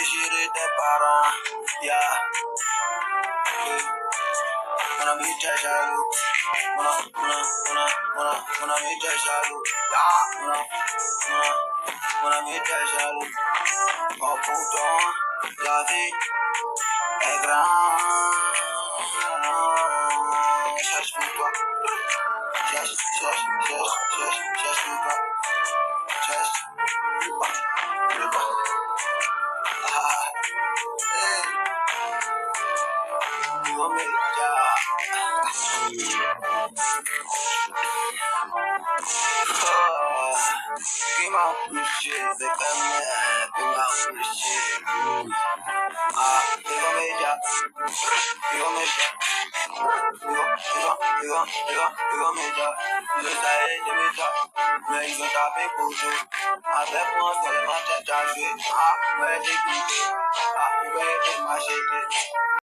chérie tes parents, yeah. Mon ami t'es jaloux, mon ami t'es jaloux, yeah. Mon ami t'es jaloux, oh pourtant la vie est grande. Cherche pour toi, cherche pour toi, cherche pour toi. Ah, hey, you want me, yeah. Give my shit, they come here, give my shit. You gon' make ya, you gon' make ya. You gon' make ya. You say it, make ya. Mais ils ont tapé pour tout. Avec moi, sur les matchs, j'ai joué. Ah, ouais, j'ai quitté. Ah, ouais, j'ai marché.